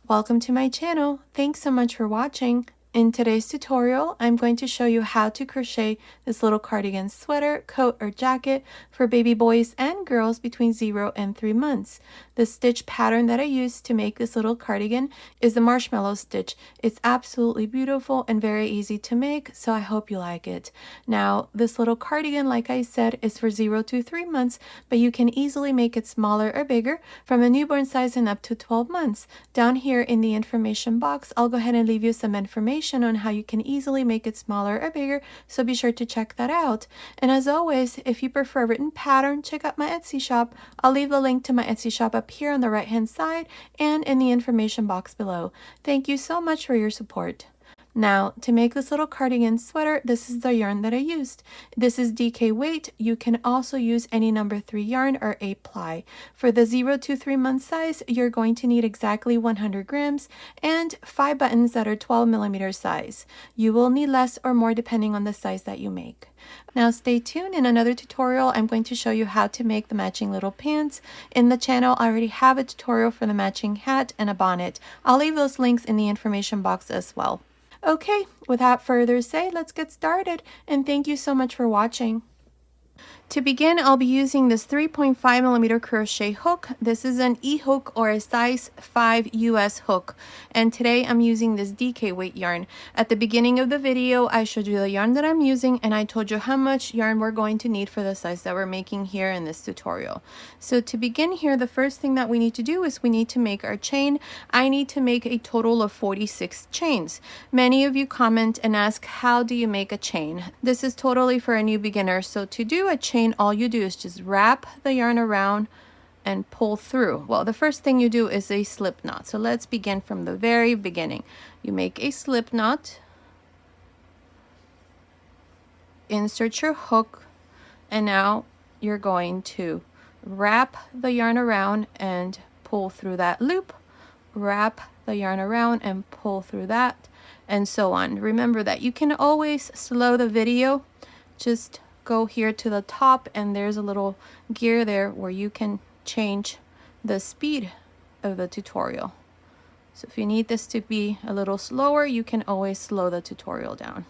Welcome to my channel. Thanks so much for watching. In today's tutorial, I'm going to show you how to crochet this little cardigan sweater, coat, or jacket for baby boys and girls between 0 and 3 months. The stitch pattern that I used to make this little cardigan is the marshmallow stitch. It's absolutely beautiful and very easy to make, so I hope you like it. Now, this little cardigan, like I said, is for 0 to 3 months, but you can easily make it smaller or bigger from a newborn size and up to 12 months. Down here in the information box, I'll go ahead and leave you some information on how you can easily make it smaller or bigger, so be sure to check that out. And as always, if you prefer a written pattern, check out my Etsy shop. I'll leave the link to my Etsy shop up here on the right hand side and in the information box below. Thank you so much for your support. Now, to make this little cardigan sweater, this is the yarn that I used. This is DK weight. You can also use any number 3 yarn or a ply. For the 0 to 3 month size, you're going to need exactly 100 grams and 5 buttons that are 12 millimeter size. You will need less or more depending on the size that you make. Now stay tuned. In another tutorial, I'm going to show you how to make the matching little pants. In the channel, I already have a tutorial for the matching hat and a bonnet. I'll leave those links in the information box as well. Okay, without further ado, let's get started, and thank you so much for watching. To begin, I'll be using this 3.5 millimeter crochet hook. This is an E-hook or a size 5 US hook, and today I'm using this DK weight yarn. At the beginning of the video, I showed you the yarn that I'm using, and I told you how much yarn we're going to need for the size that we're making here in this tutorial. So to begin here, the first thing that we need to do is we need to make our chain. I need to make a total of 46 chains. Many of you comment and ask, how do you make a chain? This is totally for a new beginner. So to do a chain, all you do is just wrap the yarn around and pull through. Well, the first thing you do is a slip knot. So let's begin from the very beginning. You make a slip knot, insert your hook, and now you're going to wrap the yarn around and pull through that loop, wrap the yarn around and pull through that, and so on. Remember that you can always slow the video. Just go here to the top, and there's a little gear there where you can change the speed of the tutorial. So if you need this to be a little slower, you can always slow the tutorial down.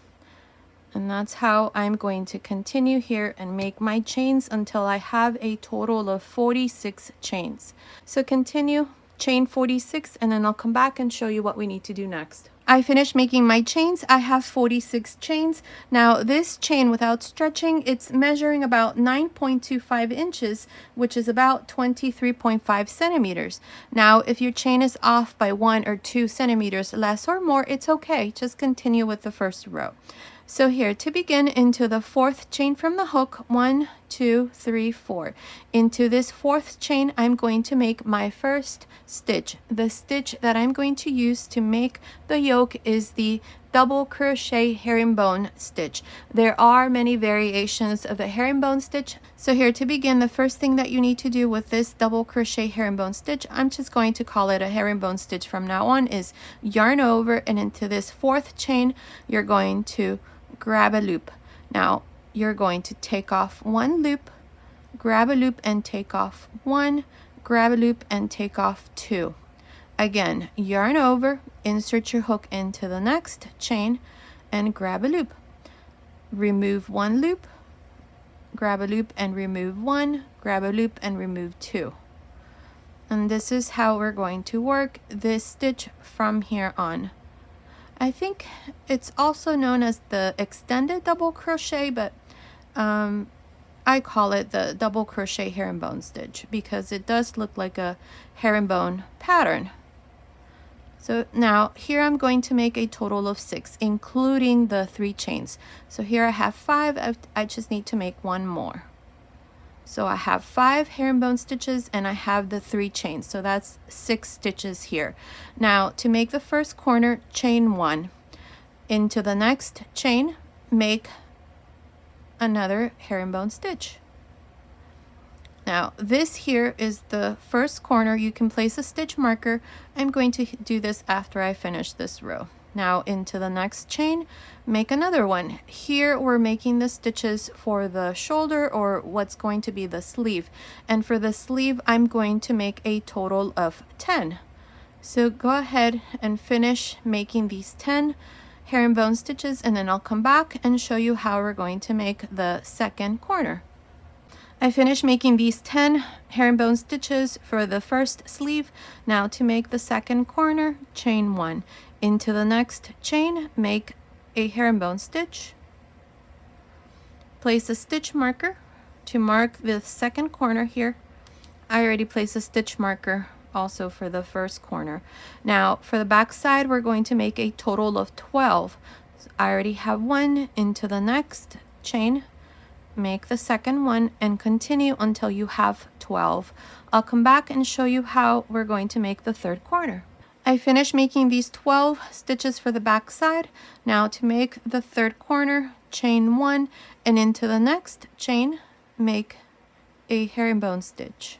And that's how I'm going to continue here and make my chains until I have a total of 46 chains. So continue, chain 46, and then I'll come back and show you what we need to do next. I finished making my chains. I have 46 chains. Now this chain, without stretching, it's measuring about 9.25 inches, which is about 23.5 centimeters. Now if your chain is off by 1 or 2 centimeters less or more, it's okay. Just continue with the first row. So here, to begin, into the 4th chain from the hook, 1, 2, 3, 4. Into this 4th chain, I'm going to make my first stitch. The stitch that I'm going to use to make the yoke is the double crochet herringbone stitch. There are many variations of the herringbone stitch. So here, to begin, the first thing that you need to do with this double crochet herringbone stitch, I'm just going to call it a herringbone stitch from now on, is yarn over, and into this 4th chain, you're going to grab a loop. Now you're going to take off 1 loop, grab a loop and take off 1, grab a loop and take off 2. Again, yarn over, insert your hook into the next chain and grab a loop. Remove 1 loop, grab a loop and remove 1, grab a loop and remove 2. And this is how we're going to work this stitch from here on. I think it's also known as the extended double crochet, but I call it the double crochet herringbone stitch because it does look like a herringbone pattern. So now here I'm going to make a total of 6, including the 3 chains. So here I have 5. I just need to make 1 more. So I have 5 herringbone stitches and I have the 3 chains. So that's 6 stitches here. Now to make the first corner, chain 1. Into the next chain, make another herringbone stitch. Now this here is the first corner. You can place a stitch marker. I'm going to do this after I finish this row. Now into the next chain, make another one. Here we're making the stitches for the shoulder, or what's going to be the sleeve. And for the sleeve, I'm going to make a total of 10. So go ahead and finish making these 10 herringbone stitches, and then I'll come back and show you how we're going to make the second corner. I finished making these 10 herringbone stitches for the first sleeve. Now to make the second corner, chain 1. Into the next chain, make a herringbone stitch. Place a stitch marker to mark the second corner here. I already placed a stitch marker also for the first corner. Now for the back side, we're going to make a total of 12. So I already have one. Into the next chain, make the second one, and continue until you have 12. I'll come back and show you how we're going to make the third corner. I finished making these 12 stitches for the back side. Now to make the third corner, chain 1, and into the next chain, make a herringbone stitch.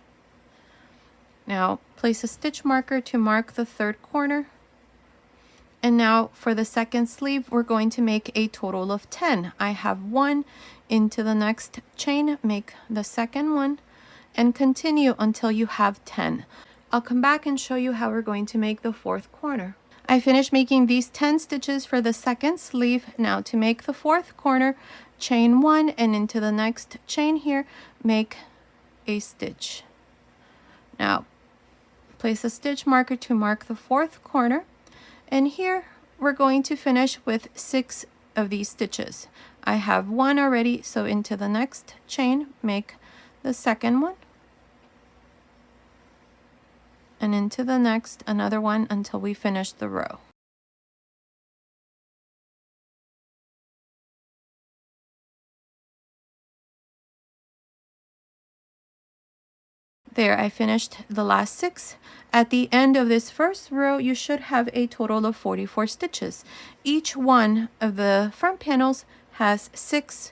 Now place a stitch marker to mark the third corner. And now for the second sleeve, we're going to make a total of 10. I have one. Into the next chain, make the second one, and continue until you have 10. I'll come back and show you how we're going to make the fourth corner. I finished making these 10 stitches for the second sleeve. Now to make the fourth corner, chain 1, and into the next chain here, make a stitch. Now place a stitch marker to mark the fourth corner, and here we're going to finish with 6 of these stitches. I have one already, so into the next chain, make the second one, and into the next another one until we finish the row. There, I finished the last 6. At the end of this first row, you should have a total of 44 stitches. Each one of the front panels has 6.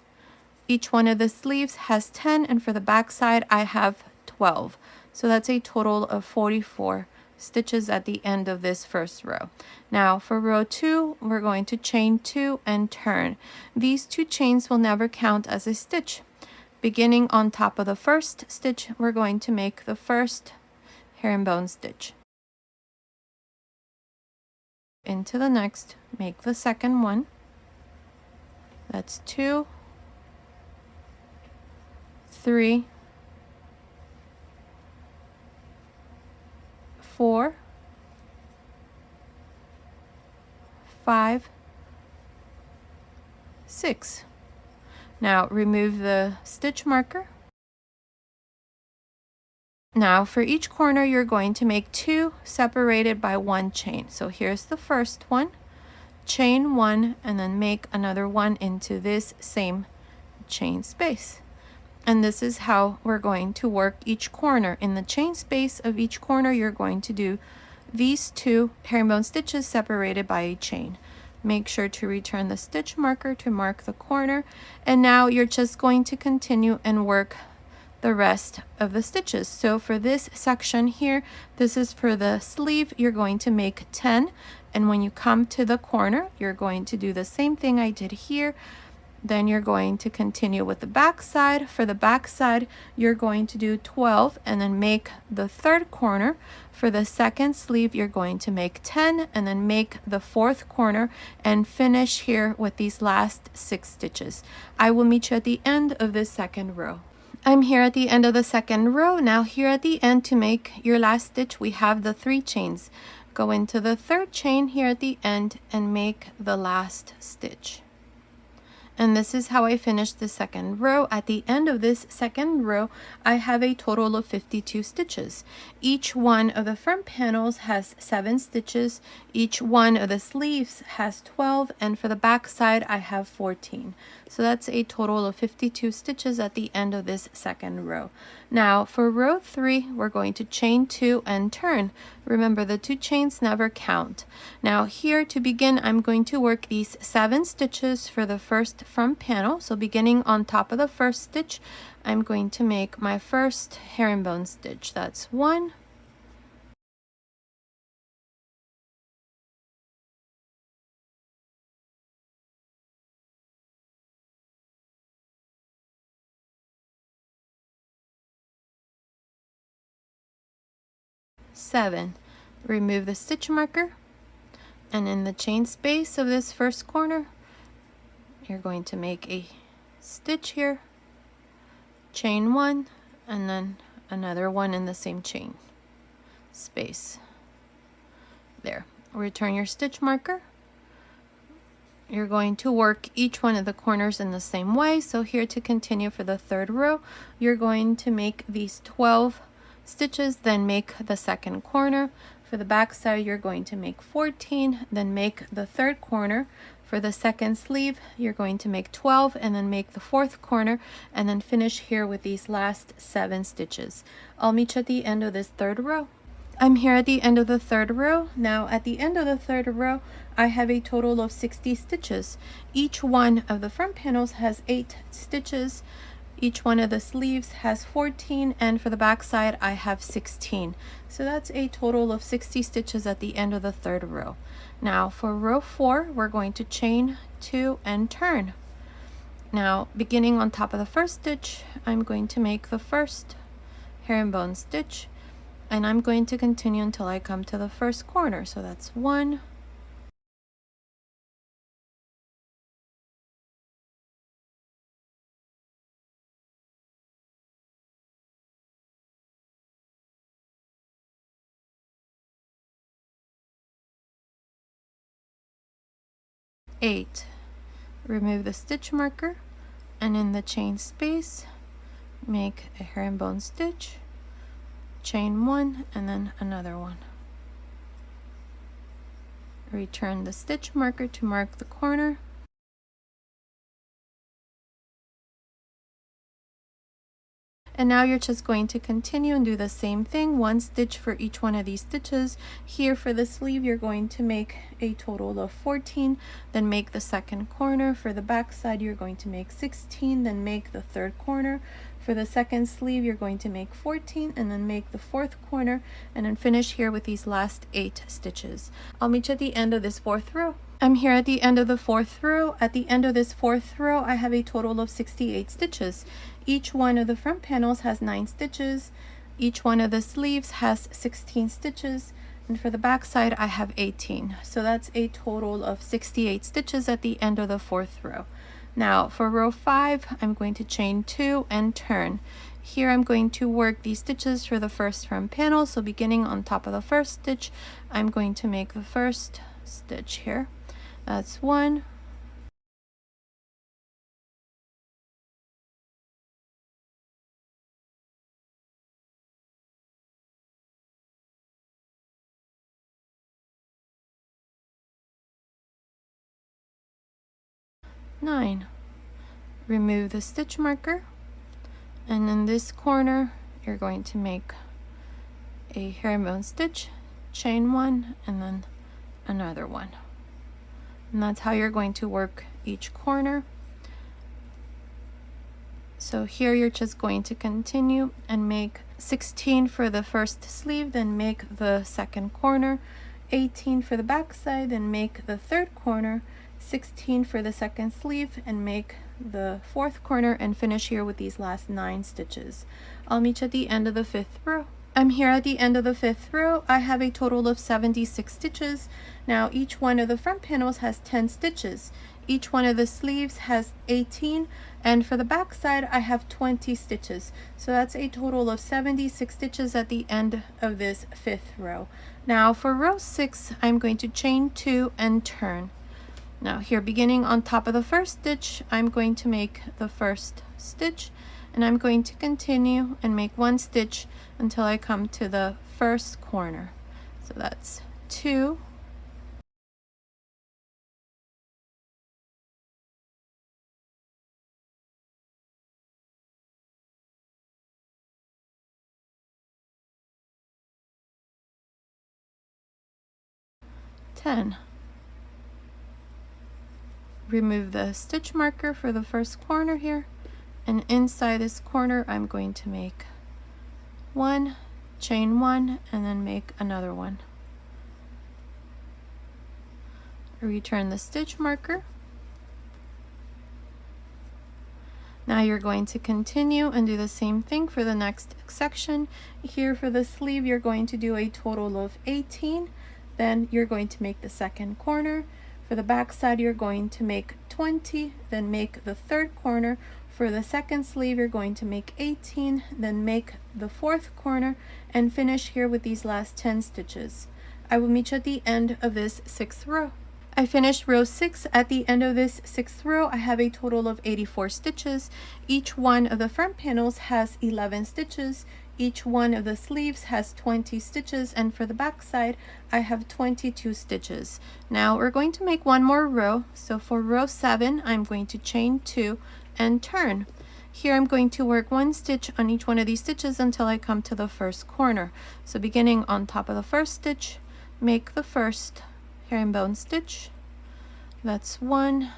Each one of the sleeves has 10, and for the back side, I have 12. So that's a total of 44 stitches at the end of this first row. Now for row 2, we're going to chain 2 and turn. These 2 chains will never count as a stitch. Beginning on top of the first stitch, we're going to make the first herringbone stitch. Into the next, make the second one. That's 2, 3, 4, 5, 6. Now remove the stitch marker. Now for each corner, you're going to make 2 separated by 1 chain. So here's the first one, chain 1, and then make another one into this same chain space. And this is how we're going to work each corner. In the chain space of each corner, you're going to do these 2 herringbone stitches separated by a chain. Make sure to return the stitch marker to mark the corner. And now you're just going to continue and work the rest of the stitches. So for this section here, this is for the sleeve, you're going to make 10. And when you come to the corner, you're going to do the same thing I did here. Then you're going to continue with the back side. For the back side, you're going to do 12 and then make the third corner. For the second sleeve, you're going to make 10 and then make the fourth corner and finish here with these last 6 stitches. I will meet you at the end of this second row. I'm here at the end of the second row. Now here at the end, to make your last stitch, we have the 3 chains. Go into the third chain here at the end and make the last stitch. And this is how I finished the second row. At the end of this second row, I have a total of 52 stitches. Each one of the front panels has 7 stitches. Each one of the sleeves has 12, and for the back side, I have 14. So that's a total of 52 stitches at the end of this second row. Now for row 3, we're going to chain 2 and turn. Remember, the 2 chains never count. Now here to begin, I'm going to work these 7 stitches for the first front panel. So beginning on top of the first stitch, I'm going to make my first herringbone stitch. That's 1, 7. remove the stitch marker, and in the chain space of this first corner, you're going to make a stitch here, chain one, and then another one in the same chain space. There. Return your stitch marker. You're going to work each one of the corners in the same way. So here, to continue for the third row, you're going to make these 12 stitches, then make the second corner. For the back side, you're going to make 14, then make the third corner. For the second sleeve, you're going to make 12 and then make the fourth corner, and then finish here with these last 7 stitches. I'll meet you at the end of this third row. I'm here at the end of the third row. Now at the end of the third row, I have a total of 60 stitches. Each one of the front panels has 8 stitches. Each one of the sleeves has 14, and for the back side I have 16. So that's a total of 60 stitches at the end of the third row. Now for row 4, we're going to chain 2 and turn. Now beginning on top of the first stitch, I'm going to make the first herringbone stitch, and I'm going to continue until I come to the first corner. So that's 1, 8. Remove the stitch marker, and in the chain space, make a herringbone stitch, chain 1, and then another one. Return the stitch marker to mark the corner. And now you're just going to continue and do the same thing, 1 stitch for each one of these stitches. Here for the sleeve, you're going to make a total of 14, then make the second corner. For the back side, you're going to make 16, then make the third corner. For the second sleeve, you're going to make 14 and then make the fourth corner, and then finish here with these last 8 stitches. I'll meet you at the end of this fourth row. I'm here at the end of the fourth row. At the end of this fourth row, I have a total of 68 stitches. Each one of the front panels has 9 stitches. Each one of the sleeves has 16 stitches. And for the back side, I have 18. So that's a total of 68 stitches at the end of the fourth row. Now for row 5, I'm going to chain 2 and turn. Here I'm going to work these stitches for the first front panel. So beginning on top of the first stitch, I'm going to make the first stitch here. That's 1, 9. Remove the stitch marker, and in this corner you're going to make a herringbone stitch, chain 1, and then another one. And that's how you're going to work each corner. So here you're just going to continue and make 16 for the first sleeve, then make the second corner, 18 for the back side, then make the third corner, 16 for the second sleeve, and make the fourth corner, and finish here with these last 9 stitches. I'll meet you at the end of the fifth row. I'm here at the end of the fifth row. I have a total of 76 stitches. Now each one of the front panels has 10 stitches. Each one of the sleeves has 18, and for the back side I have 20 stitches. So that's a total of 76 stitches at the end of this fifth row. Now for row 6, I'm going to chain 2 and turn. Now here, beginning on top of the first stitch, I'm going to make the first stitch, and I'm going to continue and make 1 stitch until I come to the first corner. So that's 2, 10. Remove the stitch marker for the first corner here, and inside this corner I'm going to make 1, chain 1, and then make another one. Return the stitch marker. Now you're going to continue and do the same thing for the next section. Here for the sleeve, you're going to do a total of 18. Then you're going to make the second corner. For the back side, you're going to make 20, then make the third corner. For the second sleeve, you're going to make 18, then make the fourth corner, and finish here with these last 10 stitches. I will meet you at the end of this 6th row. I finished row 6. At the end of this 6th row, I have a total of 84 stitches. Each one of the front panels has 11 stitches. Each one of the sleeves has 20 stitches, and for the back side, I have 22 stitches. Now we're going to make one more row. So for row 7, I'm going to chain 2 and turn. Here I'm going to work 1 stitch on each one of these stitches until I come to the first corner. So beginning on top of the first stitch, make the first herringbone stitch. That's 1.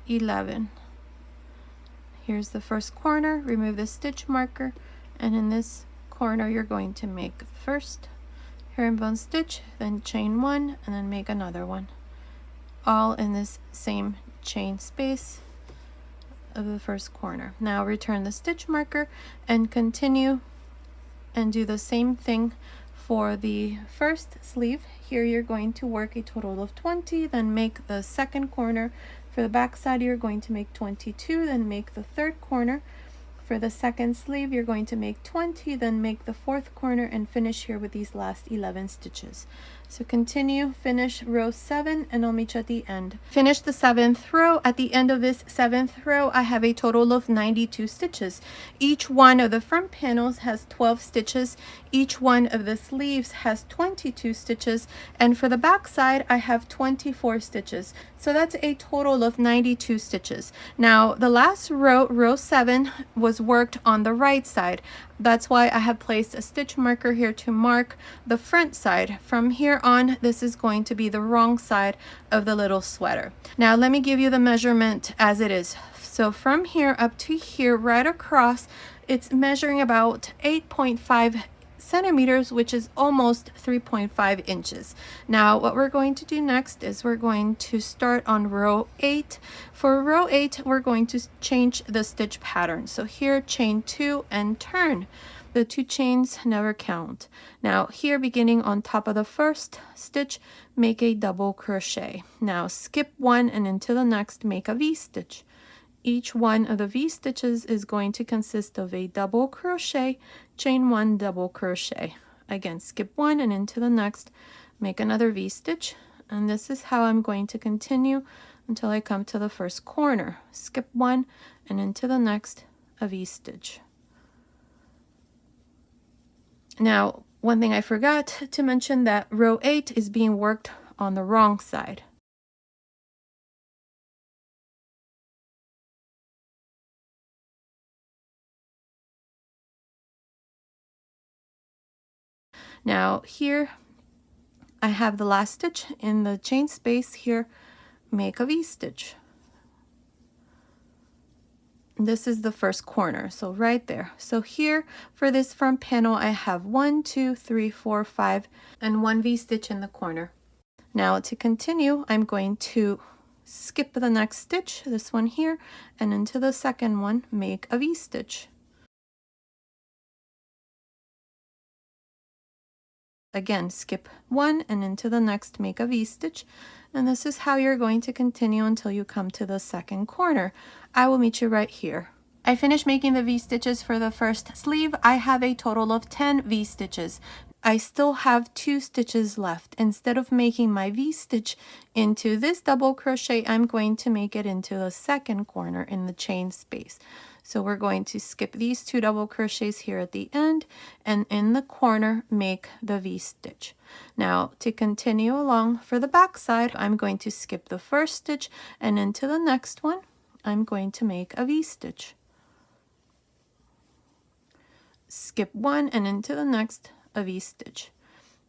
$11. Here's the first corner. Remove the stitch marker, and in this corner you're going to make the first herringbone stitch, then chain 1, and then make another one, all in this same chain space of the first corner. Now return the stitch marker and continue and do the same thing for the first sleeve. Here you're going to work a total of 20, then make the second corner. For the back side, you're going to make 22, then make the third corner. For the second sleeve, you're going to make 20, then make the fourth corner, and finish here with these last 11 stitches. So continue, finish row 7, and I'll meet you at the end. Finish the 7th row. At the end of this 7th row, I have a total of 92 stitches. Each one of the front panels has 12 stitches. Each one of the sleeves has 22 stitches. And for the back side, I have 24 stitches. So that's a total of 92 stitches. Now, the last row, row 7, was worked on the right side. That's why I have placed a stitch marker here to mark the front side. From here on, this is going to be the wrong side of the little sweater. Now let me give you the measurement as it is. So from here up to here, right across, it's measuring about 8.5 centimeters, which is almost 3.5 inches. Now what we're going to do next is we're going to start on row 8. For row 8, we're going to change the stitch pattern. So here, chain 2 and turn. The 2 chains never count. Now here, beginning on top of the first stitch, make a double crochet. Now skip 1 and into the next make a V-stitch. Each one of the V stitches is going to consist of a double crochet, chain 1, double crochet. Again, skip 1 and into the next, make another V stitch, and this is how I'm going to continue until I come to the first corner. Skip 1 and into the next, a V stitch. Now, one thing I forgot to mention, that row 8 is being worked on the wrong side. Now here I have the last stitch in the chain space. Here, make a V-stitch. This is the first corner, so right there. So here for this front panel, I have 1, 2, 3, 4, 5, and 1 V-stitch in the corner. Now to continue, I'm going to skip the next stitch, this one here, and into the second one, make a V-stitch. Again, skip 1 and into the next make a V-stitch, and this is how you're going to continue until you come to the second corner. I will meet you right here. I finished making the V-stitches for the first sleeve. I have a total of 10 V-stitches. I still have 2 stitches left. Instead of making my V-stitch into this double crochet, I'm going to make it into the second corner in the chain space. So we're going to skip these 2 double crochets here at the end, and in the corner make the V-stitch. Now to continue along for the back side, I'm going to skip the first stitch, and into the next one I'm going to make a V-stitch. Skip 1 and into the next a V-stitch.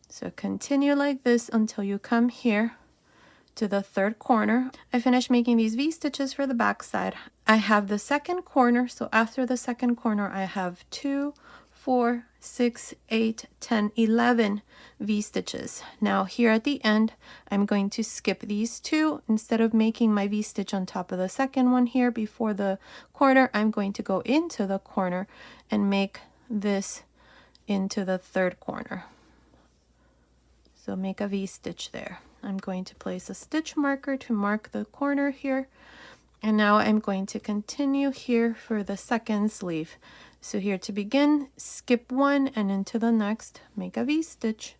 So continue like this until you come here to the third corner. I finished making these V-stitches for the back side. I have the second corner, so after the second corner I have 2, 4, 6, 8, 10, 11 V-stitches. Now here at the end I'm going to skip these two. Instead of making my V-stitch on top of the second one here before the corner, I'm going to go into the corner and make this into the third corner. So make a V-stitch there. I'm going to place a stitch marker to mark the corner here. And now I'm going to continue here for the second sleeve. So here to begin, skip one and into the next, make a V-stitch.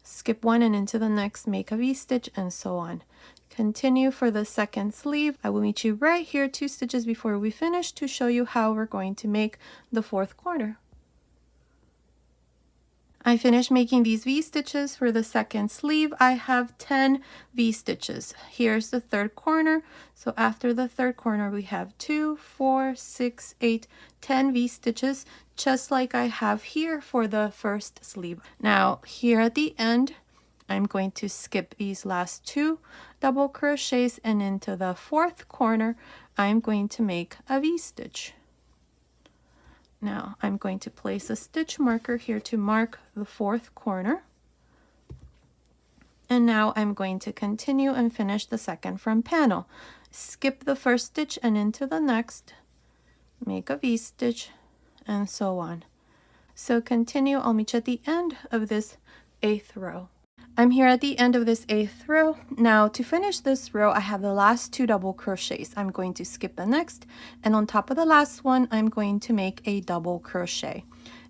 Skip one and into the next, make a V-stitch, and so on. Continue for the second sleeve. I will meet you right here 2 stitches before we finish to show you how we're going to make the fourth corner. I finished making these V-stitches for the second sleeve. I have 10 V-stitches. Here's the third corner. So after the third corner, we have 2, 4, 6, 8, 10 V-stitches, just like I have here for the first sleeve. Now here at the end, I'm going to skip these last 2 double crochets, and into the fourth corner, I'm going to make a V-stitch. Now I'm going to place a stitch marker here to mark the fourth corner. And now I'm going to continue and finish the second front panel. Skip the first stitch and into the next, make a V-stitch, and so on. So continue, I'll meet you at the end of this 8th row. I'm here at the end of this 8th row. Now to finish this row, I have the last 2 double crochets. I'm going to skip the next, and on top of the last one, I'm going to make a double crochet.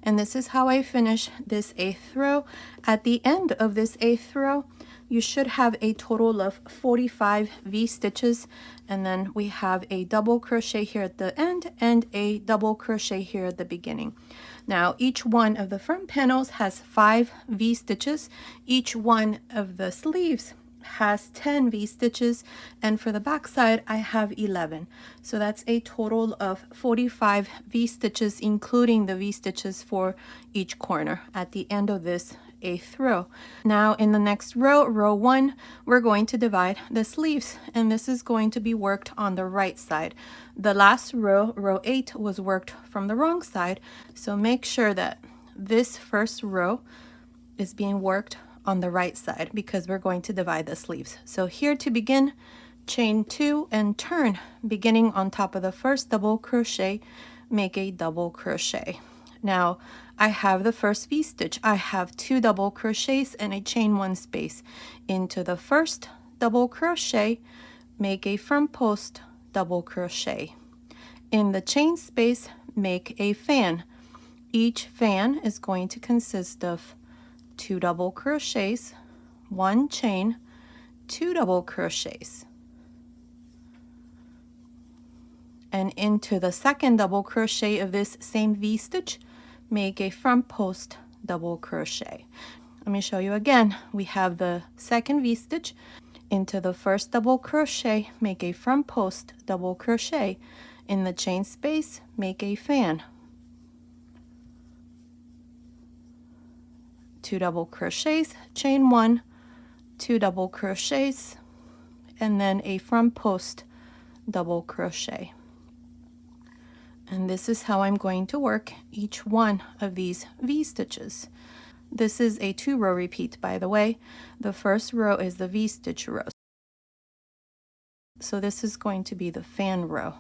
And this is how I finish this 8th row. At the end of this 8th row, you should have a total of 45 V-stitches, and then we have a double crochet here at the end and a double crochet here at the beginning. Now each one of the front panels has 5 V-stitches. Each one of the sleeves has 10 V-stitches, and for the back side I have 11. So that's a total of 45 V-stitches, including the V-stitches for each corner at the end of this 8th row. Now in the next row, row 1, we're going to divide the sleeves, and this is going to be worked on the right side. The last row, row 8, was worked from the wrong side, so make sure that this first row is being worked on the right side because we're going to divide the sleeves. So here to begin, chain 2 and turn, beginning on top of the first double crochet, make a double crochet. Now I have the first V-stitch. I have 2 double crochets and a chain 1 space. Into the first double crochet, make a front post double crochet. In the chain space, make a fan. Each fan is going to consist of 2 double crochets, 1 chain, 2 double crochets. And into the second double crochet of this same V-stitch, make a front post double crochet. Let me show you again. We have the second V-stitch. Into the first double crochet, make a front post double crochet. In the chain space, make a fan. 2 double crochets, chain 1, 2 double crochets, and then a front post double crochet. And this is how I'm going to work each one of these V-stitches. This is a 2-row repeat, by the way. The first row is the V-stitch row. So this is going to be the fan row.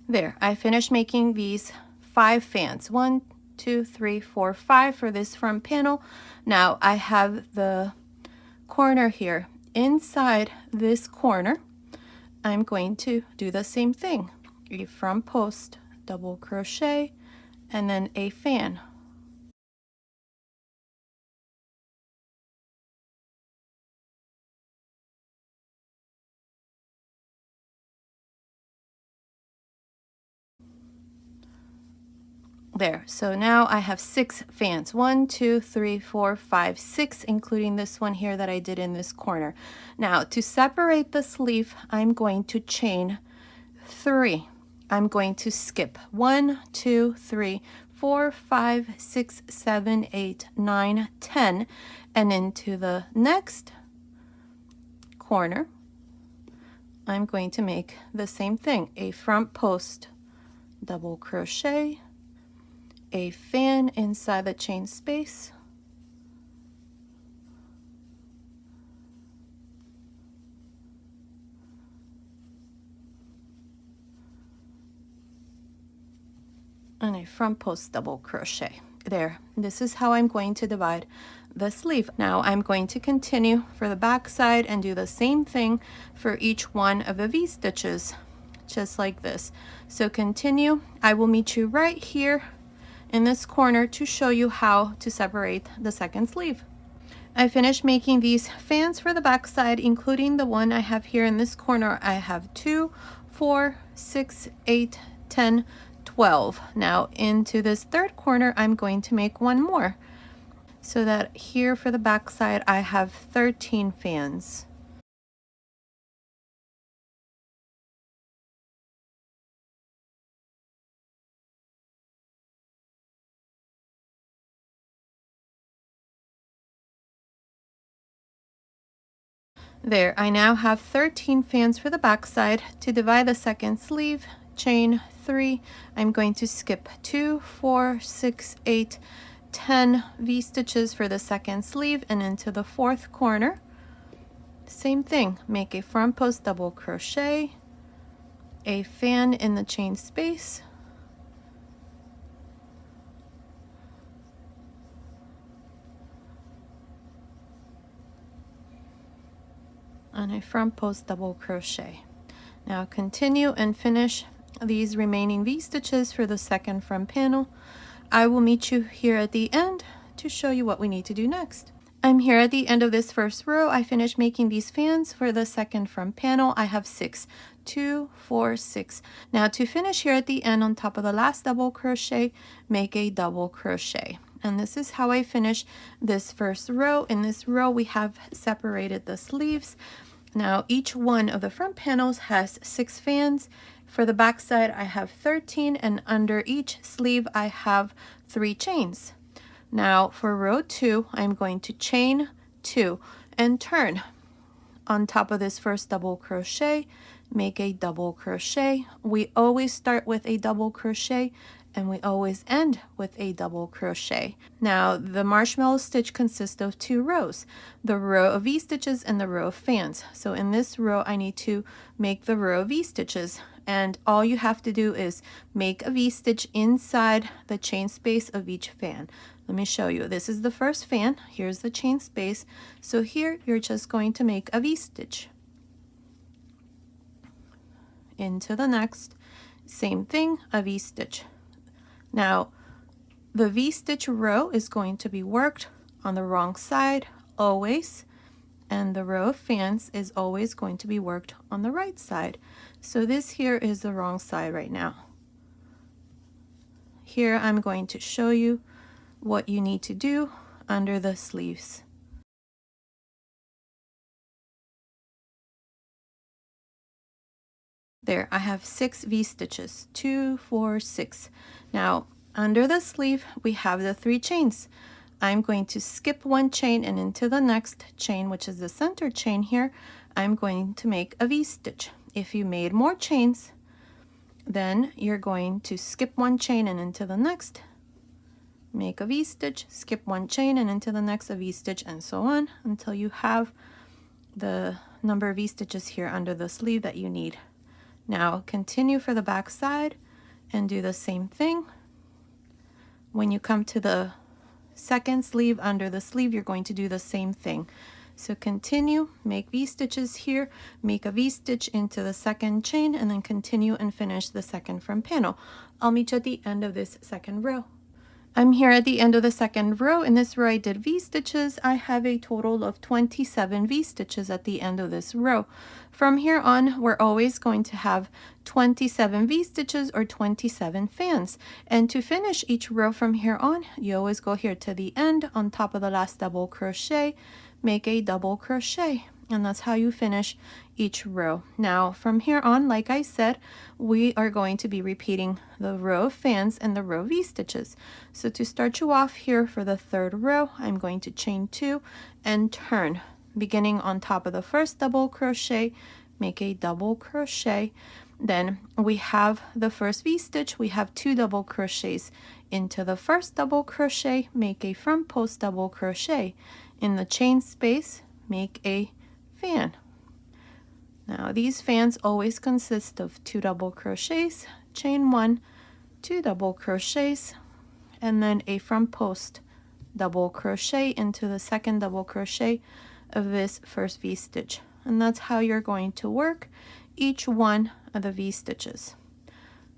There, I finished making these 5 fans. 1, 2, 3, 4, 5 for this front panel. Now I have the corner here. Inside this corner, I'm going to do the same thing. a front post double crochet, and then a fan. There, so now I have 6 fans. 1, 2, 3, 4, 5, 6, including this one here that I did in this corner. Now, to separate the sleeve, I'm going to chain 3. I'm going to skip 1, 2, 3, 4, 5, 6, 7, 8, 9, 10, and into the next corner, I'm going to make the same thing, a front post double crochet, a fan inside the chain space, and a front post double crochet. There, this is how I'm going to divide the sleeve. Now I'm going to continue for the back side and do the same thing for each one of the V-stitches, just like this. So continue. I will meet you right here in this corner to show you how to separate the second sleeve. I finished making these fans for the back side, including the one I have here in this corner. I have 2, 4, 6, 8, 10, 12. Now into this third corner, I'm going to make one more, so that here for the back side, I have 13 fans. There, I now have 13 fans for the back side. To divide the second sleeve, chain 3. I'm going to skip 2, 4, 6, 8, 10 V-stitches for the second sleeve, and into the fourth corner, same thing, make a front post double crochet, a fan in the chain space, and a front post double crochet. Now continue and finish these remaining V-stitches for the second front panel. I will meet you here at the end to show you what we need to do next. I'm here at the end of this first row. I finished making these fans for the second front panel. I have 6, 2, 4, 6. Now to finish here at the end on top of the last double crochet, make a double crochet. And this is how I finish this first row. In this row, we have separated the sleeves. Now each one of the front panels has 6 fans. For the back side, I have 13, and under each sleeve, I have 3 chains. Now for row 2, I'm going to chain 2 and turn. On top of this first double crochet, make a double crochet. We always start with a double crochet, and we always end with a double crochet. Now the marshmallow stitch consists of 2 rows, the row of V-stitches and the row of fans. So in this row, I need to make the row of V-stitches, and all you have to do is make a V-stitch inside the chain space of each fan. Let me show you. This is the first fan. Here's the chain space. So here you're just going to make a V-stitch into the next, same thing, a V-stitch. Now the V-stitch row is going to be worked on the wrong side always, and the row of fans is always going to be worked on the right side. So this here is the wrong side right now. Here I'm going to show you what you need to do under the sleeves. There, I have 6 V-stitches, 2, 4, 6. Now, under the sleeve, we have the 3 chains. I'm going to skip 1 chain, and into the next chain, which is the center chain here, I'm going to make a V-stitch. If you made more chains, then you're going to skip 1 chain and into the next, make a V-stitch, skip 1 chain and into the next a V-stitch, and so on until you have the number of V-stitches here under the sleeve that you need. Now continue for the back side and do the same thing. When you come to the second sleeve, under the sleeve, you're going to do the same thing. So continue, make V-stitches here, make a V-stitch into the second chain, and then continue and finish the second front panel. I'll meet you at the end of this second row. I'm here at the end of the second row. In this row I did V-stitches. I have a total of 27 V-stitches at the end of this row. From here on, we're always going to have 27 V-stitches or 27 fans. And to finish each row from here on, you always go here to the end on top of the last double crochet, make a double crochet. And that's how you finish each row. Now from here on, like I said, we are going to be repeating the row of fans and the row of V-stitches. So to start you off here for the third row, I'm going to chain 2 and turn. Beginning on top of the first double crochet, make a double crochet. Then we have the first V-stitch, we have 2 double crochets into the first double crochet, make a front post double crochet. In the chain space, make a fan. Now these fans always consist of 2 double crochets, chain 1, 2 double crochets, and then a front post double crochet into the second double crochet of this first V-stitch. And that's how you're going to work each one of the V-stitches.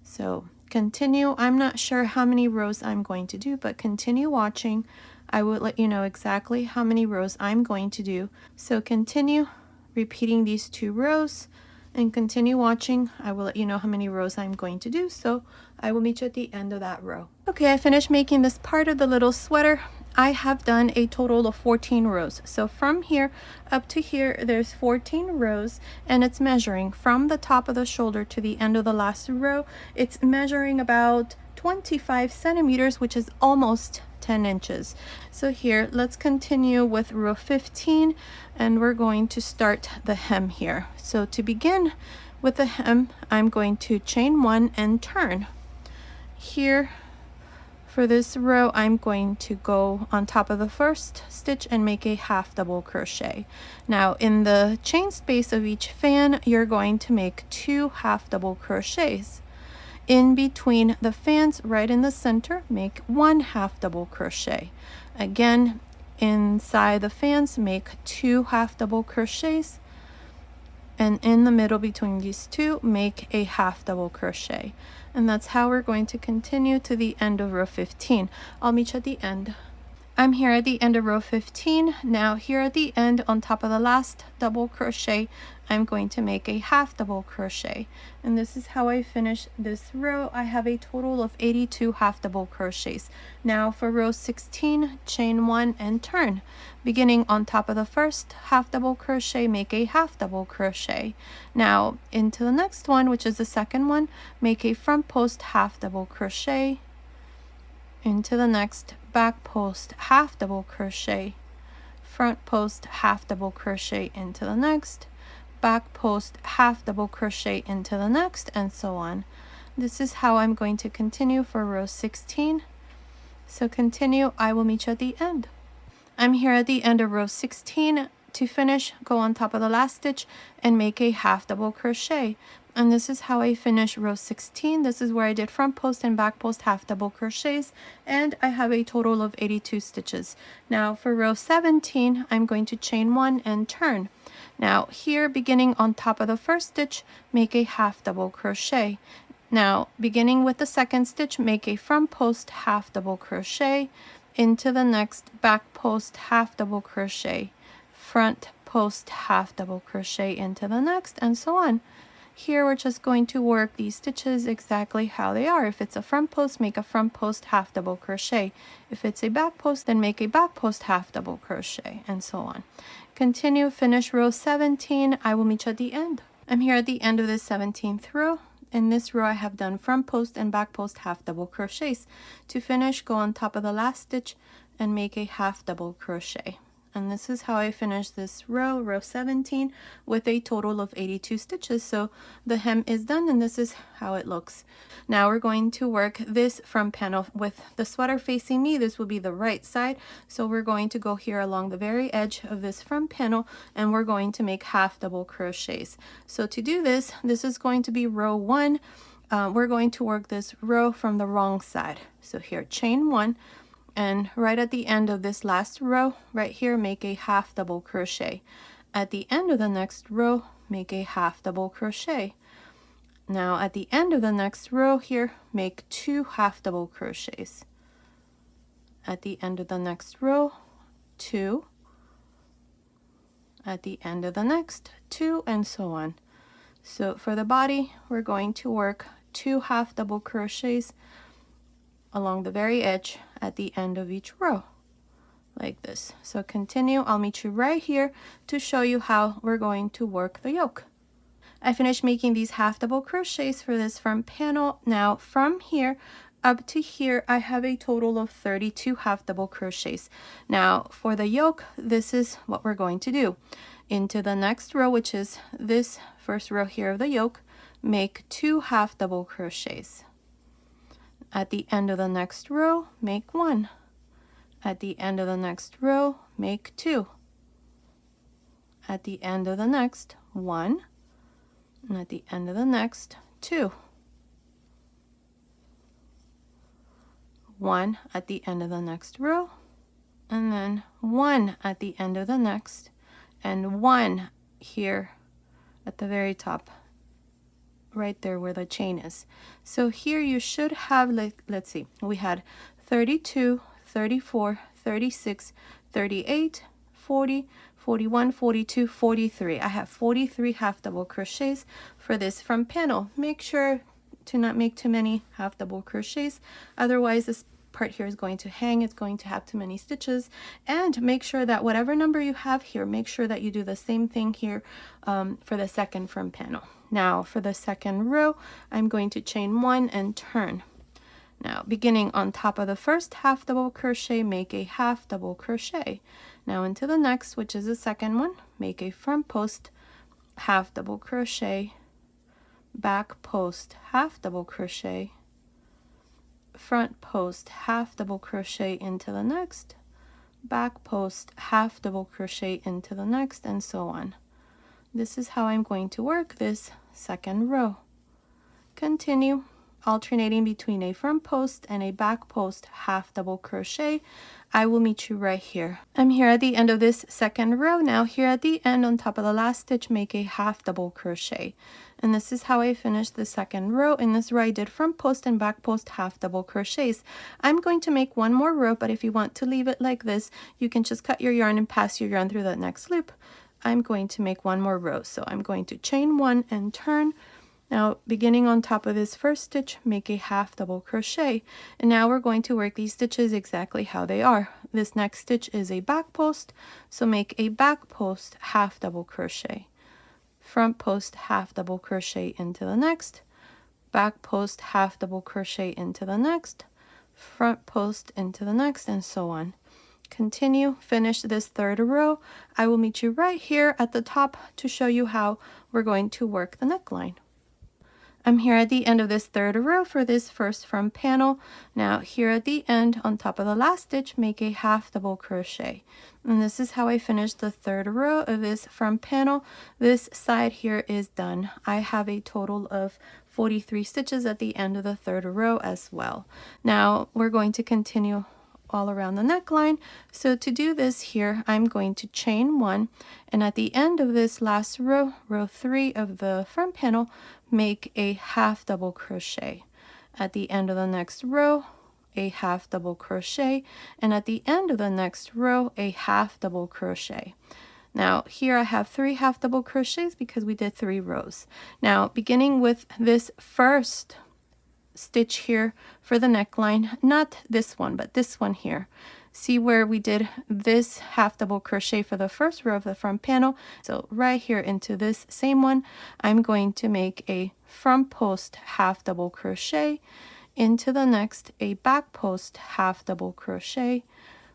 So continue. I'm not sure how many rows I'm going to do, but continue watching. I will let you know exactly how many rows I'm going to do. So continue repeating these 2 rows and continue watching. I will let you know how many rows I'm going to do. So I will meet you at the end of that row. Okay, I finished making this part of the little sweater. I have done a total of 14 rows. So from here up to here, there's 14 rows, and it's measuring from the top of the shoulder to the end of the last row. It's measuring about 25 centimeters, which is almost 10 inches. So here, let's continue with row 15, and we're going to start the hem here. So to begin with the hem, I'm going to chain 1 and turn. Here for this row, I'm going to go on top of the first stitch and make a half double crochet. Now in the chain space of each fan, you're going to make 2 half double crochets. In between the fans, right in the center, make 1 half double crochet. Again, inside the fans, make 2 half double crochets, and in the middle between these 2, make a half double crochet. And that's how we're going to continue to the end of row 15. I'll meet you at the end. I'm here at the end of row 15. Now here at the end, on top of the last double crochet, I'm going to make a half double crochet. And this is how I finish this row. I have a total of 82 half double crochets. Now for row 16, chain 1 and turn. Beginning on top of the first half double crochet, make a half double crochet. Now into the next one, which is the second one, make a front post half double crochet. Into the next back post half double crochet, front post half double crochet into the next, back post half double crochet into the next, and so on. This is how I'm going to continue for row 16. So continue. I will meet you at the end. I'm here at the end of row 16. To finish, go on top of the last stitch and make a half double crochet. And this is how I finish row 16. This is where I did front post and back post half double crochets, and I have a total of 82 stitches. Now for row 17, I'm going to chain 1 and turn. Now here, beginning on top of the first stitch, make a half double crochet. Now beginning with the second stitch, make a front post half double crochet, into the next back post half double crochet, front post half double crochet into the next, and so on. Here we're just going to work these stitches exactly how they are. If it's a front post, make a front post half double crochet. If it's a back post, then make a back post half double crochet, and so on. Continue, finish row 17. I will meet you at the end. I'm here at the end of this 17th row. In this row, I have done front post and back post half double crochets. To finish, go on top of the last stitch and make a half double crochet. And this is how I finish this row, row 17, with a total of 82 stitches. So the hem is done, and this is how it looks. Now we're going to work this front panel with the sweater facing me. This will be the right side. So we're going to go here along the very edge of this front panel, and we're going to make half double crochets. So to do this, this is going to be row 1. We're going to work this row from the wrong side. So here, chain 1. and right at the end of this last row right here, make a half double crochet. At the end of the next row, make a half double crochet. Now at the end of the next row here, make 2 half double crochets. At the end of the next row, 2. At the end of the next, 2, and so on. So for the body, we're going to work 2 half double crochets along the very edge at the end of each row, like this. So continue. I'll meet you right here to show you how we're going to work the yoke. I finished making these half double crochets for this front panel. Now from here up to here, I have a total of 32 half double crochets. Now for the yoke, this is what we're going to do. Into the next row, which is this first row here of the yoke, make 2 half double crochets. At the end of the next row, make 1. At the end of the next row, make 2. At the end of the next, 1. And at the end of the next, 2. 1 at the end of the next row, and then 1 at the end of the next, and 1 here at the very top, right there where the chain is. So here you should have, like, let's see, we had 32, 34, 36, 38, 40, 41, 42, 43. I have 43 half double crochets for this front panel. Make sure to not make too many half double crochets, otherwise this part here is going to hang, it's going to have too many stitches. And make sure that whatever number you have here, make sure that you do the same thing here for the second front panel. Now for the second row, I'm going to chain 1 and turn. Now beginning on top of the first half double crochet, make a half double crochet. Now into the next, which is the second one, make a front post half double crochet, back post half double crochet, front post half double crochet into the next, back post half double crochet into the next, and so on. This is how I'm going to work this second row. Continue alternating between a front post and a back post half double crochet. I will meet you right here. I'm here at the end of this second row. Now here at the end on top of the last stitch, make a half double crochet. And this is how I finished the second row. In this row I did front post and back post half double crochets. I'm going to make one more row, but if you want to leave it like this, you can just cut your yarn and pass your yarn through that next loop. I'm going to make one more row, so I'm going to chain 1 and turn. Now beginning on top of this first stitch, make a half double crochet, and now we're going to work these stitches exactly how they are. This next stitch is a back post, so make a back post half double crochet, front post half double crochet into the next, back post half double crochet into the next, front post into the next, and so on. Continue, finish this third row. I will meet you right here at the top to show you how we're going to work the neckline. I'm here at the end of this third row for this first front panel. Now here at the end on top of the last stitch, make a half double crochet. And this is how I finished the third row of this front panel. This side here is done. I have a total of 43 stitches at the end of the third row as well. Now we're going to continue all around the neckline. So to do this here, I'm going to chain 1, and at the end of this last row, row 3 of the front panel, make a half double crochet. At the end of the next row, a half double crochet, and at the end of the next row, a half double crochet. Now here I have 3 half double crochets because we did 3 rows. Now beginning with this first stitch here for the neckline, not this one but this one here, see where we did this half double crochet for the first row of the front panel. So right here into this same one, I'm going to make a front post half double crochet, into the next a back post half double crochet,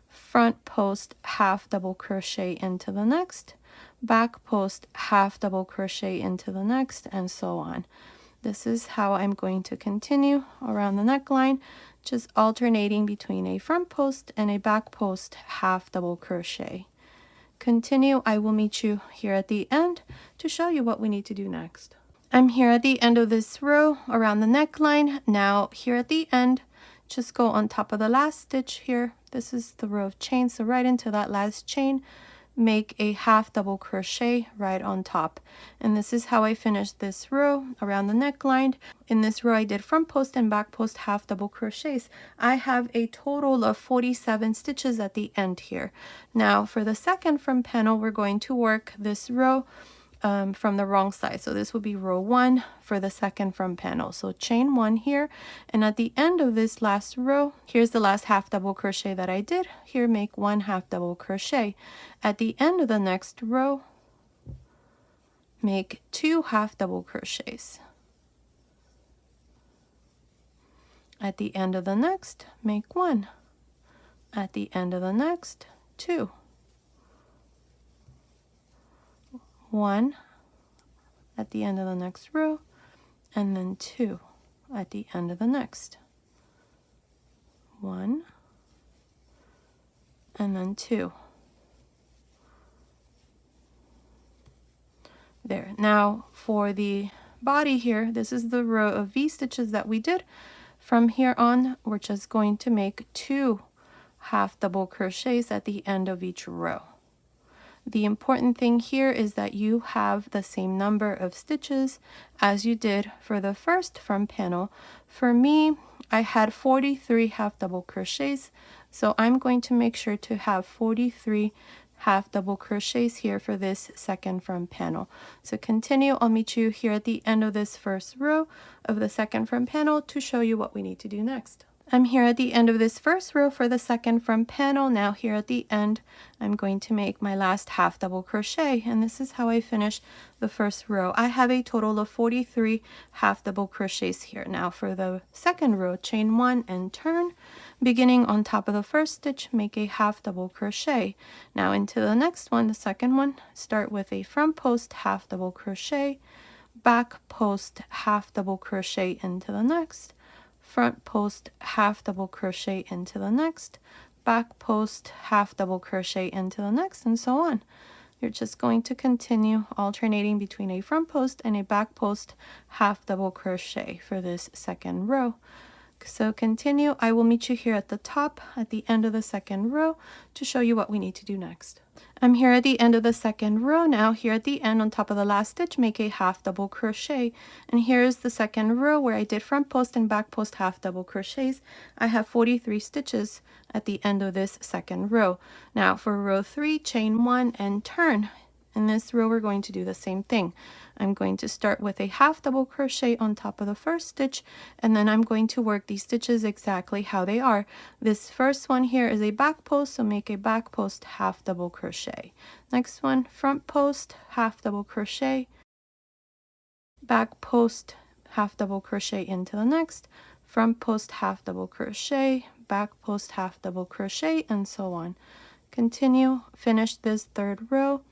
front post half double crochet into the next, back post half double crochet into the next, and so on. This is how I'm going to continue around the neckline, just alternating between a front post and a back post half double crochet. Continue. I will meet you here at the end to show you what we need to do next. I'm here at the end of this row around the neckline. Now here at the end, just go on top of the last stitch here. This is the row of chains, so right into that last chain, make a half double crochet right on top. And this is how I finished this row around the neckline. In this row I did front post and back post half double crochets. I have a total of 47 stitches at the end here. Now for the second front panel, we're going to work this row from the wrong side. So this will be row 1 for the second front panel. So chain 1 here, and at the end of this last row, here's the last half double crochet that I did. Here make 1 half double crochet. At the end of the next row, make 2 half double crochets. At the end of the next, make 1. At the end of the next, 2. 1 at the end of the next row, and then 2 at the end of the next. 1 and then 2. There. Now for the body here, this is the row of V stitches that we did. From here on, we're just going to make 2 half double crochets at the end of each row. The important thing here is that you have the same number of stitches as you did for the first front panel. For me, I had 43 half double crochets, so I'm going to make sure to have 43 half double crochets here for this second front panel. So continue, I'll meet you here at the end of this first row of the second front panel to show you what we need to do next. I'm here at the end of this first row for the second front panel. Now here at the end, I'm going to make my last half double crochet, and this is how I finish the first row. I have a total of 43 half double crochets here. Now for the second row, chain 1 and turn. Beginning on top of the first stitch, make a half double crochet. Now into the next one, the second one, start with a front post half double crochet, back post half double crochet into the next, front post half double crochet into the next, back post half double crochet into the next, and so on. You're just going to continue alternating between a front post and a back post half double crochet for this second row. So continue. I will meet you here at the top at the end of the second row to show you what we need to do next. I'm here at the end of the second row now. Here at the end on top of the last stitch, make a half double crochet, and here's the second row where I did front post and back post half double crochets. I have 43 stitches at the end of this second row. Now for row 3, chain 1 and turn. In this row we're going to do the same thing. I'm going to start with a half double crochet on top of the first stitch, and then I'm going to work these stitches exactly how they are. This first one here is a back post, so make a back post half double crochet. Next one, front post half double crochet, back post half double crochet into the next, front post half double crochet, back post half double crochet, and so on. Continue, finish this third row.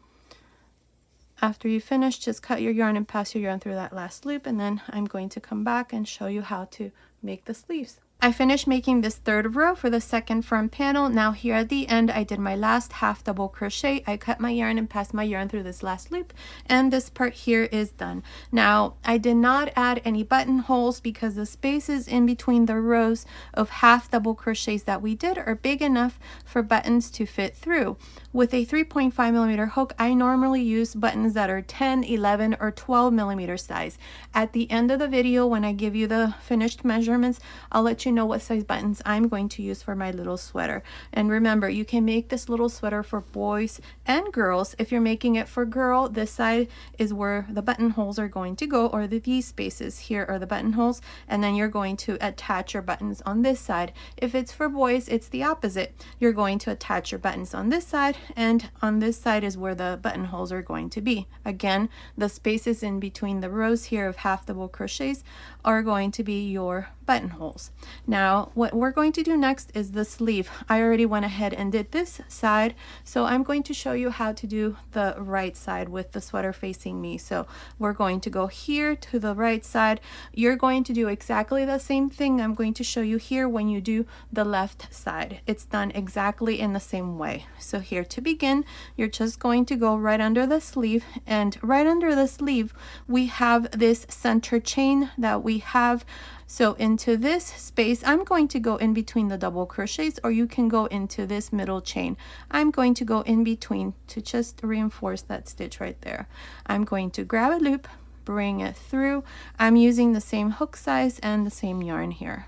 After you finish, just cut your yarn and pass your yarn through that last loop, and then I'm going to come back and show you how to make the sleeves. I finished making this third row for the second front panel. Now here at the end, I did my last half double crochet. I cut my yarn and passed my yarn through this last loop, and this part here is done. Now I did not add any buttonholes because the spaces in between the rows of half double crochets that we did are big enough for buttons to fit through. With a 3.5mm hook, I normally use buttons that are 10, 11, or 12mm size. At the end of the video, when I give you the finished measurements, I'll let you know what size buttons I'm going to use for my little sweater. And remember, you can make this little sweater for boys and girls. If you're making it for girl, this side is where the buttonholes are going to go, or these spaces here are the buttonholes, and then you're going to attach your buttons on this side. If it's for boys, it's the opposite. You're going to attach your buttons on this side, and on this side is where the buttonholes are going to be. Again, the spaces in between the rows here of half double crochets are going to be your buttonholes. Now what we're going to do next is the sleeve. I already went ahead and did this side, so I'm going to show you how to do the right side with the sweater facing me. So we're going to go here to the right side. You're going to do exactly the same thing I'm going to show you here when you do the left side. It's done exactly in the same way. So here to begin, you're just going to go right under the sleeve, and right under the sleeve we have this center chain that we have So into this space, I'm going to go in between the double crochets, or you can go into this middle chain. I'm going to go in between to just reinforce that stitch right there. I'm going to grab a loop, bring it through. I'm using the same hook size and the same yarn here.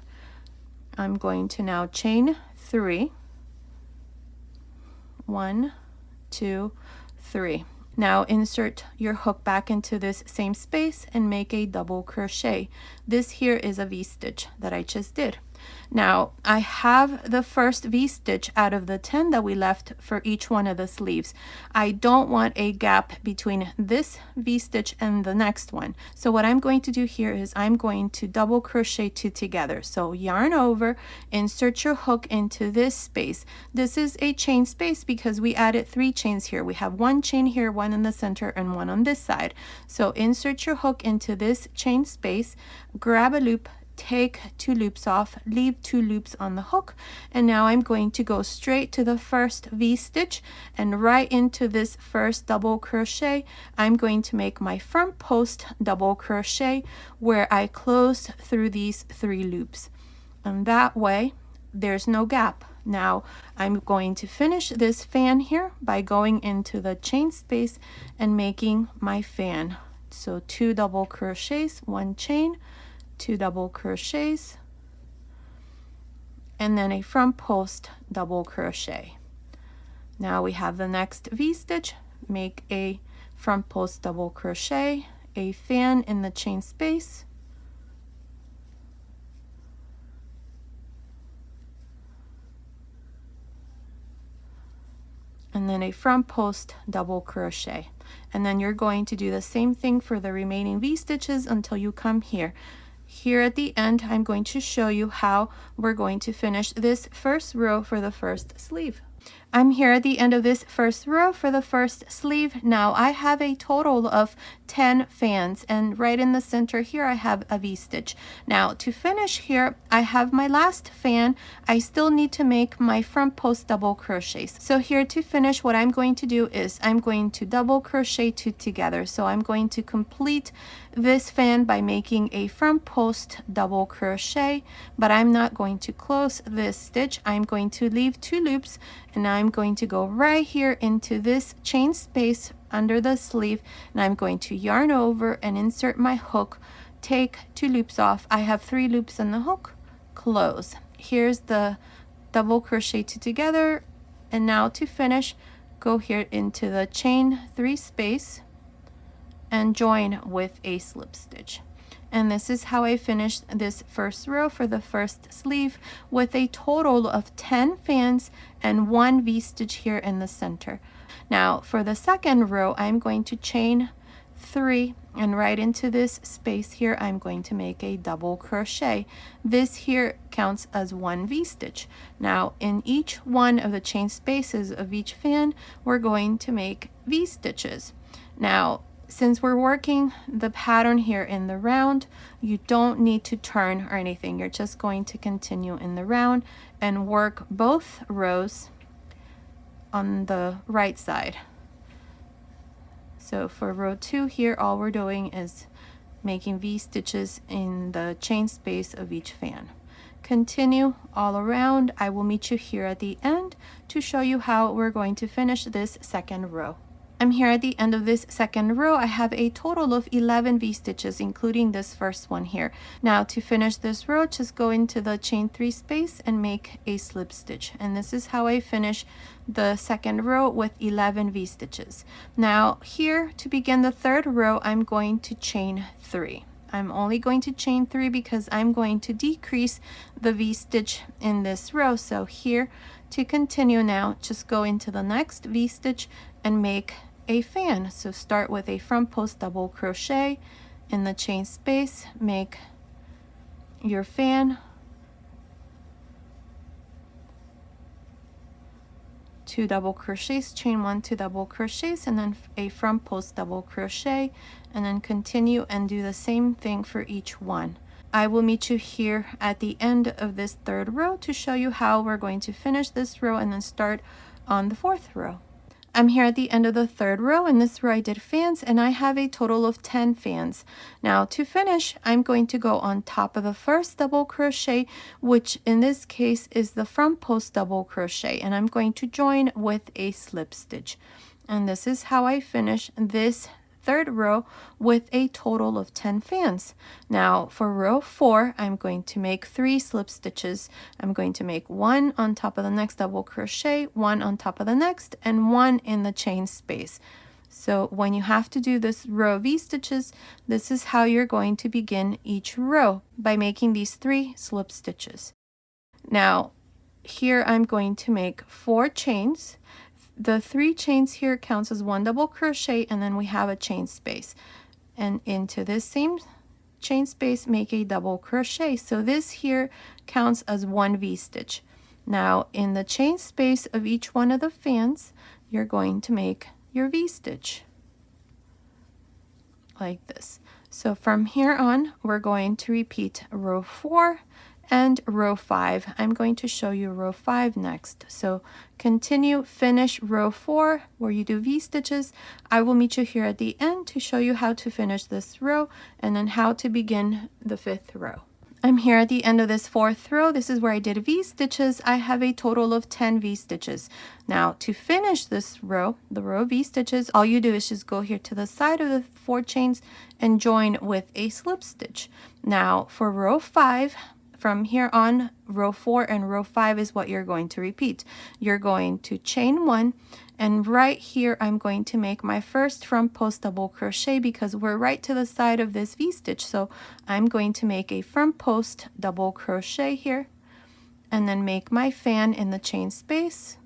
I'm going to now chain 3. 1, 2, 3. Now insert your hook back into this same space and make a double crochet. This here is a V-stitch that I just did. Now I have the first V-stitch out of the 10 that we left for each one of the sleeves. I don't want a gap between this V-stitch and the next one. So what I'm going to do here is I'm going to double crochet 2 together. So yarn over, insert your hook into this space. This is a chain space because we added 3 chains here. We have 1 chain here, 1 in the center, and 1 on this side. So insert your hook into this chain space, grab a loop, take 2 loops off, leave 2 loops on the hook, and now I'm going to go straight to the first V-stitch, and right into this first double crochet I'm going to make my front post double crochet where I close through these 3 loops, and that way there's no gap. Now I'm going to finish this fan here by going into the chain space and making my fan. So 2 double crochets, 1 chain, 2 double crochets, and then a front post double crochet. Now we have the next V-stitch, make a front post double crochet, a fan in the chain space, and then a front post double crochet. And then you're going to do the same thing for the remaining V-stitches until you come here. Here at the end, I'm going to show you how we're going to finish this first row for the first sleeve. I'm here at the end of this first row for the first sleeve. Now I have a total of 10 fans, and right in the center here I have a V-stitch. Now to finish here, I have my last fan. I still need to make my front post double crochets. So here to finish, what I'm going to do is I'm going to double crochet 2 together. So I'm going to complete this fan by making a front post double crochet, but I'm not going to close this stitch. I'm going to leave 2 loops, and I'm going to go right here into this chain space under the sleeve, and I'm going to yarn over and insert my hook, take 2 loops off. I have 3 loops in the hook, close. Here's the double crochet 2 together, and now to finish, go here into the chain 3 space and join with a slip stitch. And this is how I finished this first row for the first sleeve with a total of 10 fans and 1 V-stitch here in the center. Now for the second row, I'm going to chain 3, and right into this space here I'm going to make a double crochet. This here counts as 1 V-stitch. Now in each one of the chain spaces of each fan, we're going to make V-stitches. Now since we're working the pattern here in the round, you don't need to turn or anything. You're just going to continue in the round and work both rows on the right side. So for row 2 here, all we're doing is making V-stitches in the chain space of each fan. Continue all around. I will meet you here at the end to show you how we're going to finish this second row. I'm here at the end of this second row. I have a total of 11 V-stitches, including this first one here. Now to finish this row, just go into the chain 3 space and make a slip stitch. And this is how I finish the second row with 11 V-stitches. Now here, to begin the third row, I'm going to chain 3. I'm only going to chain 3 because I'm going to decrease the V-stitch in this row. So here, to continue now, just go into the next V-stitch and make a fan. So start with a front post double crochet in the chain space, make your fan, 2 double crochets, chain 1, 2 double crochets, and then a front post double crochet, and then continue and do the same thing for each one. I will meet you here at the end of this third row to show you how we're going to finish this row and then start on the fourth row. I'm here at the end of the third row. In this row I did fans, and I have a total of 10 fans. Now to finish, I'm going to go on top of the first double crochet, which in this case is the front post double crochet, and I'm going to join with a slip stitch. And this is how I finish this third row with a total of 10 fans. Now for row 4, I'm going to make 3 slip stitches. I'm going to make 1 on top of the next double crochet, 1 on top of the next, and 1 in the chain space. So when you have to do this row of V-stitches, this is how you're going to begin each row, by making these 3 slip stitches. Now here I'm going to make 4 chains. The 3 chains here counts as 1 double crochet, and then we have a chain space, and into this same chain space make a double crochet. So this here counts as 1 V-stitch. Now in the chain space of each one of the fans, you're going to make your V-stitch like this. So from here on, we're going to repeat row 4 and row 5. I'm going to show you row 5 next. So continue, finish row 4 where you do V-stitches. I will meet you here at the end to show you how to finish this row and then how to begin the 5th row. I'm here at the end of this 4th row. This is where I did V-stitches. I have a total of 10 V-stitches. Now to finish this row, the row of V-stitches, all you do is just go here to the side of the 4 chains and join with a slip stitch. Now for row 5, from here on, row 4 and row 5 is what you're going to repeat. You're going to chain 1, and right here I'm going to make my first front post double crochet because we're right to the side of this V-stitch. So I'm going to make a front post double crochet here, and then make my fan in the chain space.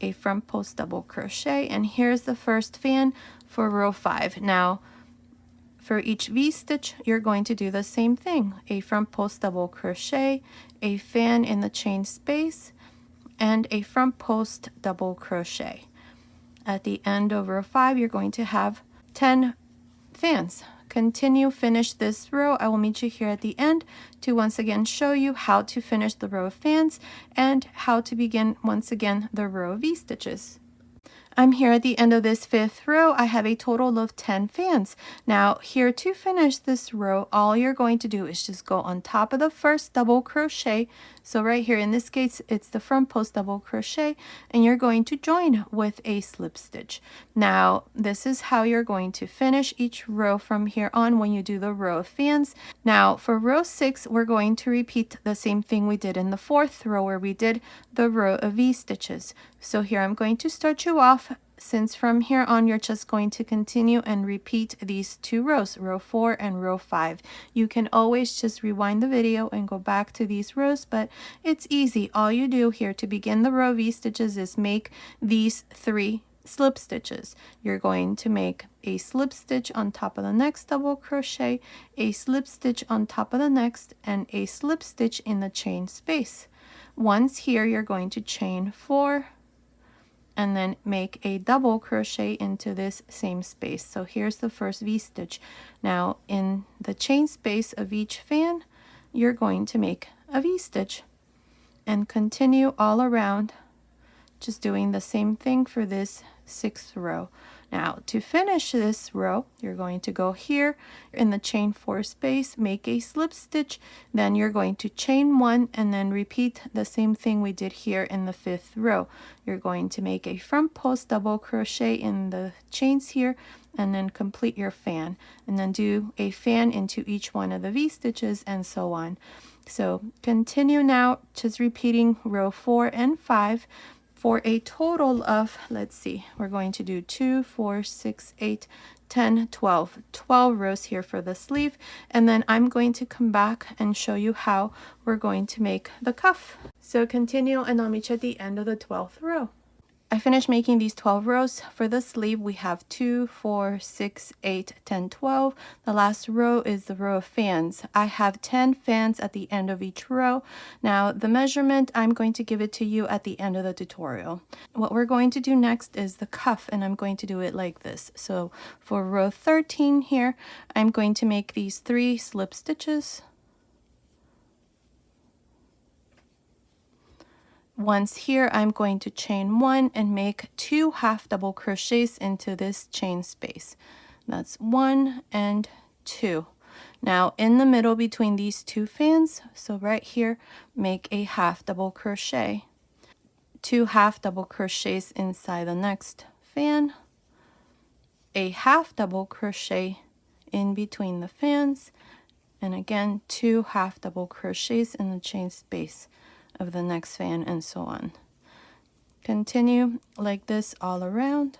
A front post double crochet, and here's the first fan for row 5. Now for each V-stitch you're going to do the same thing: a front post double crochet, a fan in the chain space, and a front post double crochet. At the end of row 5 you're going to have 10 fans. Continue, finish this row. I will meet you here at the end to once again show you how to finish the row of fans and how to begin once again the row of V-stitches. I'm here at the end of this 5th row. I have a total of 10 fans. Now here to finish this row, all you're going to do is just go on top of the first double crochet. So right here in this case, it's the front post double crochet, and you're going to join with a slip stitch. Now this is how you're going to finish each row from here on when you do the row of fans. Now for row 6, we're going to repeat the same thing we did in the 4th row where we did the row of V-stitches. So here I'm going to start you off, since from here on you're just going to continue and repeat these 2 rows, row 4 and row 5. You can always just rewind the video and go back to these rows, but it's easy. All you do here to begin the row of V-stitches is make these 3 slip stitches. You're going to make a slip stitch on top of the next double crochet, a slip stitch on top of the next, and a slip stitch in the chain space. Once here, you're going to chain 4 and then make a double crochet into this same space. So here's the first V-stitch. Now in the chain space of each fan, you're going to make a V-stitch and continue all around, just doing the same thing for this 6th row. Now to finish this row, you're going to go here in the chain 4 space, make a slip stitch, then you're going to chain 1 and then repeat the same thing we did here in the 5th row. You're going to make a front post double crochet in the chains here, and then complete your fan, and then do a fan into each one of the V-stitches and so on. So continue now, just repeating row 4 and 5 for a total of, let's see, we're going to do 2, 4, 6, 8, 10, 12 rows here for the sleeve, and then I'm going to come back and show you how we're going to make the cuff. So continue, and I'll meet you at the end of the 12th row. I finished making these 12 rows. For the sleeve, we have 2, 4, 6, 8, 10, 12. The last row is the row of fans. I have 10 fans at the end of each row. Now, the measurement, I'm going to give it to you at the end of the tutorial. What we're going to do next is the cuff, and I'm going to do it like this. So for row 13 here, I'm going to make these 3 slip stitches. Once here, I'm going to chain 1 and make 2 half double crochets into this chain space. That's 1 and 2. Now in the middle between these 2 fans, so right here, make a half double crochet. 2 half double crochets inside the next fan, a half double crochet in between the fans, and again 2 half double crochets in the chain space of the next fan, and so on. Continue like this all around,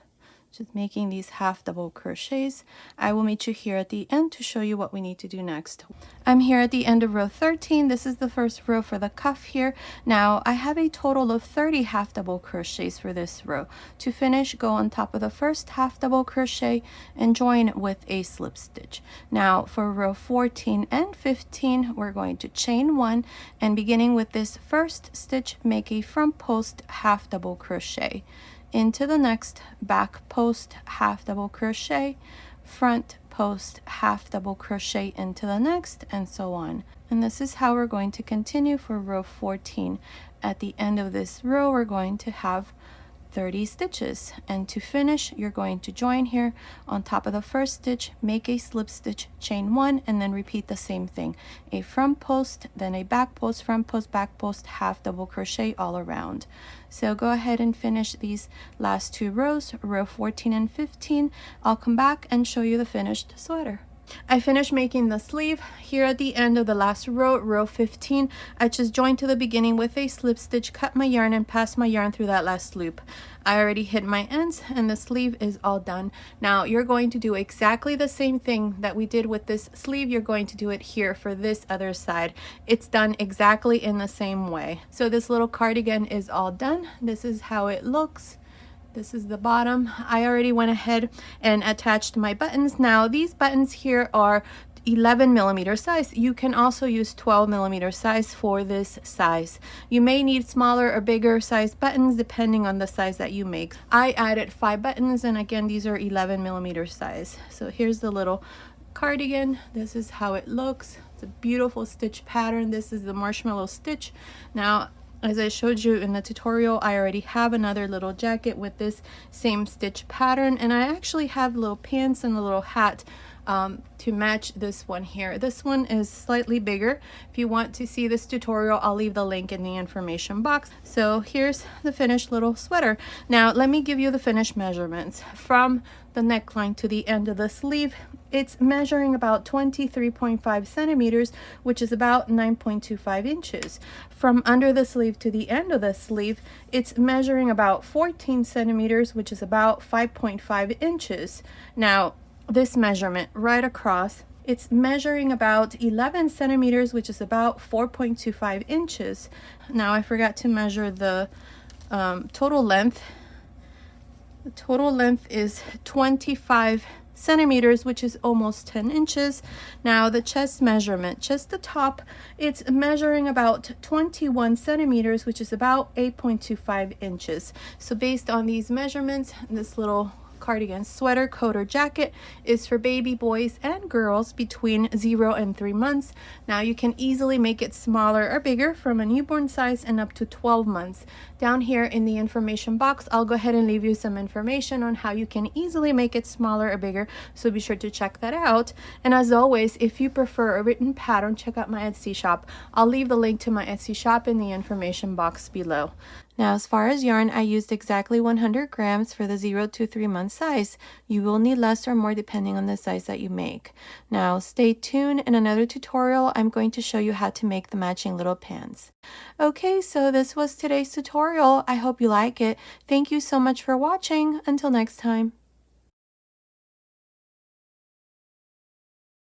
just making these half double crochets. I will meet you here at the end to show you what we need to do next. I'm here at the end of row 13. This is the first row for the cuff here. Now I have a total of 30 half double crochets for this row. To finish, go on top of the first half double crochet and join with a slip stitch. Now for row 14 and 15, we're going to chain 1, and beginning with this first stitch, make a front post half double crochet. Into the next back post half double crochet, front post half double crochet into the next, and so on. And this is how we're going to continue for row 14. At the end of this row, we're going to have 30 stitches, and to finish, you're going to join here on top of the first stitch, make a slip stitch, chain 1, and then repeat the same thing: a front post, then a back post, front post, back post, half double crochet all around. So go ahead and finish these last 2 rows, row 14 and 15. I'll come back and show you the finished sweater. I finished making the sleeve. Here at the end of the last row, row 15, I just joined to the beginning with a slip stitch, cut my yarn, and passed my yarn through that last loop. I already hid my ends, and the sleeve is all done. Now you're going to do exactly the same thing that we did with this sleeve. You're going to do it here for this other side. It's done exactly in the same way. So this little cardigan is all done. This is how it looks. This is the bottom. I already went ahead and attached my buttons. Now these buttons here are 11mm size. You can also use 12mm size for this size. You may need smaller or bigger size buttons depending on the size that you make. I added 5 buttons, and again, these are 11mm size. So here's the little cardigan. This is how it looks. It's a beautiful stitch pattern. This is the marshmallow stitch. Now, as I showed you in the tutorial, I already have another little jacket with this same stitch pattern, and I actually have little pants and a little hat to match this one here. This one is slightly bigger. If you want to see this tutorial, I'll leave the link in the information box. So here's the finished little sweater. Now let me give you the finished measurements. From the neckline to the end of the sleeve, it's measuring about 23.5 centimeters, which is about 9.25 inches. From under the sleeve to the end of the sleeve, it's measuring about 14 centimeters, which is about 5.5 inches. Now, this measurement right across, it's measuring about 11 centimeters, which is about 4.25 inches. Now, I forgot to measure the total length. The total length is 25 centimeters, which is almost 10 inches. Now the chest measurement, just the top, it's measuring about 21 centimeters, which is about 8.25 inches. So based on these measurements, this little cardigan sweater coat or jacket is for baby boys and girls between 0 and 3 months. Now you can easily make it smaller or bigger from a newborn size and up to 12 months. Down here in the information box, I'll go ahead and leave you some information on how you can easily make it smaller or bigger, so be sure to check that out. And as always, if you prefer a written pattern, check out my Etsy shop. I'll leave the link to my Etsy shop in the information box below. Now, as far as yarn, I used exactly 100 grams for the 0 to 3 month size. You will need less or more depending on the size that you make. Now, stay tuned. In another tutorial, I'm going to show you how to make the matching little pants. Okay, so this was today's tutorial. I hope you like it. Thank you so much for watching. Until next time.